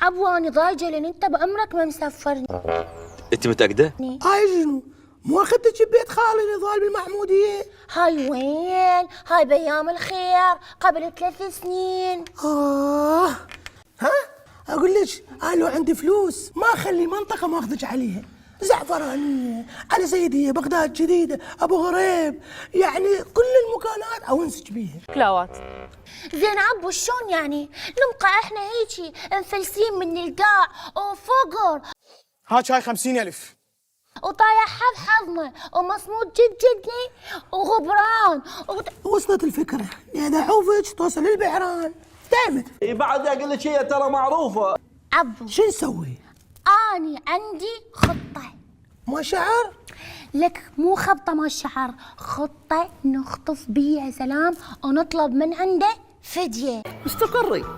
عبو أنا ضايجة لأن أنت بعمرك ما مسفرني. انت متأكدة؟ هاي شنو؟ مو اخذتك ببيت خالي نضال بالمحمودية؟ هاي وين؟ هاي بأيام الخير قبل 3 سنين. ها؟ اقول لك انا لو عندي فلوس ما اخلي منطقة ما اخذك عليها. زعفرانية، على زيدية، بغداد جديدة، ابو غريب، يعني كل المكانات اونسك بيها. كلاوات. زين عبو شلون يعني؟ نبقى احنا هيجي مفلسين من القاع وفقر ها شاي 50,000. وطايح حظنا ومصمود جد جدني وغبران وصلت الفكرة، إذا عوفك توصل للبحران دائما. بعد اقول لك هي ترى معروفة. عبو شو نسوي؟ أنا عندي خطة. ما شعر؟ لك مو خبطة ما الشعر، خطة نخطف بيها سلام ونطلب من عنده فدية.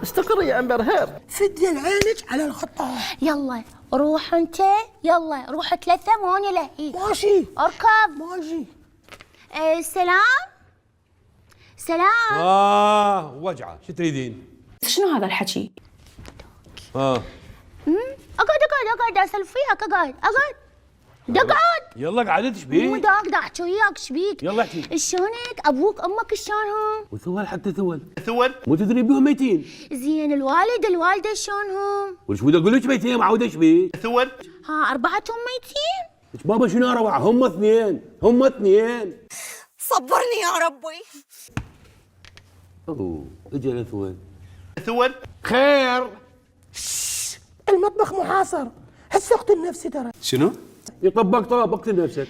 استقري يا امبر هير. فدية لعينك على الخطة. يلا روح انت، يلا روح 3 وانا لهي. ماشي. اركب. ماشي. سلام سلام. وجعه، شو تريدين؟ شنو هذا الحكي؟ اقعد اسولف وياك. اقعد اقعد. يلا قعدت ايش مو بيك؟ دا اقدر احكي وياك. ايش بيك؟ يلا احكي. شلونك؟ ابوك امك شلونهم؟ وثول حتى ثول مو تدري بيهم ميتين. زين الوالده شلونهم؟ وش بدي اقول لك ميتين معود ايش بيك؟ ها 4 ميتين؟ ليش بابا شنو 4؟ هم اثنين. صبرني يا ربي. اوه اجل ثول خير. المطبخ محاصر، هسه اقتل نفسي ترى. شنو؟ يطبق اقتل نفسك.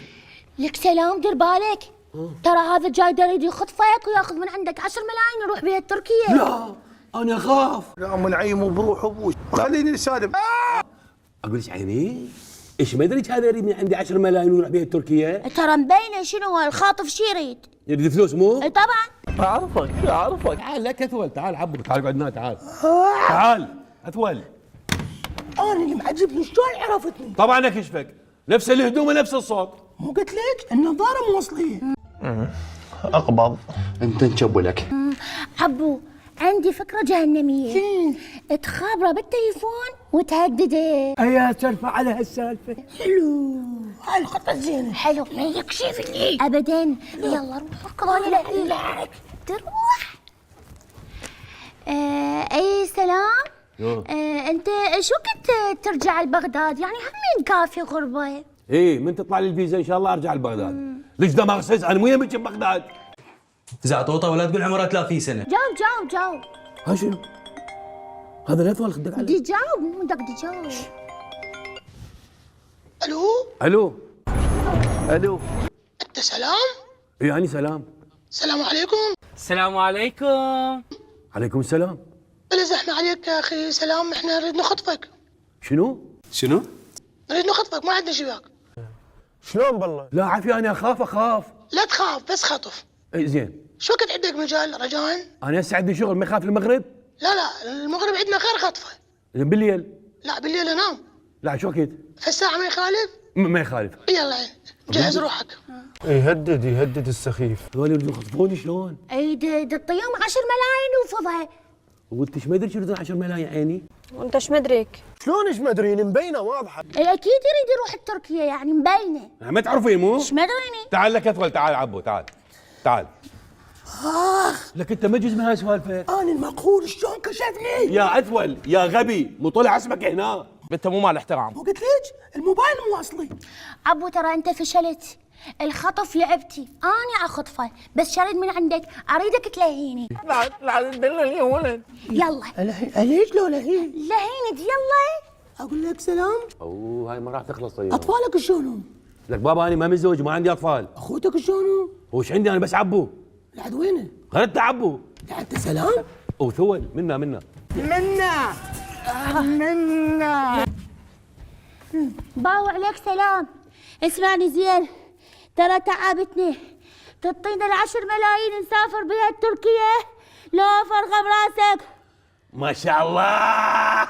لك سلام دير بالك، ترى هذا جاي يريد يخطفك وياخذ من عندك 10 ملايين يروح بيها تركيا. لا انا اخاف. يا ام العيم وبروح ابوش خليني سالم. اقول لك عيني ايش ما ادري هذا يريد من عندي 10 ملايين ويروح بيها تركيا. ترى مبينه شنو الخاطف شي يريد فلوس مو؟ طبعا. اعرفك. تعال لك اثول، تعال عبو، تعال اقعد هنا، تعال اثول. انا اللي معجبني شلون عرفتني؟ طبعا اكشفك، نفس الهدوم ونفس الصوت. مو قلت لك النظارة موصلية. اقبض انت نشبلك. عبو عندي فكره جهنميه. تخابره بالتليفون وتهدده. يا سالفة على هالسالفة. حلو، هاي الخطة زينة. حلو ما يكشف لي ابدا. يلا روح اركض انا لك تروح. اي سلام. انت شو كنت ترجع لبغداد؟ يعني همين كافي غربه. ايه من تطلع لي الفيزا ان شاء الله ارجع لبغداد. ليش دماغ سز؟ انا مو يمك ببغداد. زعطوطه ولا تقول عمرها 30 سنه. جاوب. ها شنو؟ هذا لا يطول خدك عليه. دي جاوب مو بدك تجاوب. الو انت سلام؟ يعني سلام. السلام عليكم. السلام عليكم. عليكم السلام. بلا زحمة عليك يا اخي سلام، احنا نريد نخطفك. شنو؟ نريد نخطفك، ما عندنا شباك. شلون بالله؟ لا عافية انا اخاف. لا تخاف بس خطف. اي زين. شو وقت عندك مجال رجاء؟ انا هسه عندي شغل، ما يخاف المغرب؟ لا المغرب عندنا غير خطفه. بالليل؟ لا بالليل انام. لا شو وقت؟ في الساعة ما يخالف؟ ما يخالف. يلا جهز روحك. يهدد السخيف. هذول يريدون يخطفوني شلون؟ اي الطيوم 10 ملايين وفضها. وانت ايش ما ادري شو يريدون 10 ملايين عيني؟ وانت ايش مدريك؟ شلون ايش مدري؟ مبينه واضحه. اكيد يريد يروح تركيا يعني مبينه. ما تعرفين مو؟ ايش مدريني؟ تعال لك اثول، تعال عبو، تعال. لك انت ما جزء من هاي السوالفه. انا المقهور شلون كشفني؟ يا اثول يا غبي، مو طلع اسمك هنا. انت مو مال احترام. مو قلت لك الموبايل مواصلي. عبو ترى انت فشلت. الخطف لعبتي، انا اخطفه بس شريد من عندك، اريدك تلهيني. لا تدلل يا ولد. يلا ليش لو لهين؟ لهيني يلا. اقول لك سلام. اوه هاي ما راح تخلص طيب. اطفالك شلونهم؟ لك بابا انا ما متزوج وما عندي اطفال. اخوتك شلونهم؟ وش عندي انا بس عبو. لعد وينه؟ غلطت عبو. لعد سلام؟ وثول منا باو عليك سلام. اسمعني زين، ترى تعبتني. تعطينا 10 ملايين نسافر بها تركيا لو فرغه براسك. ما شاء الله.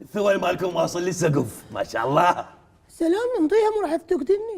الثول مالكم واصل للسقف ما شاء الله. سلام نمضيها مو راح تقتلني.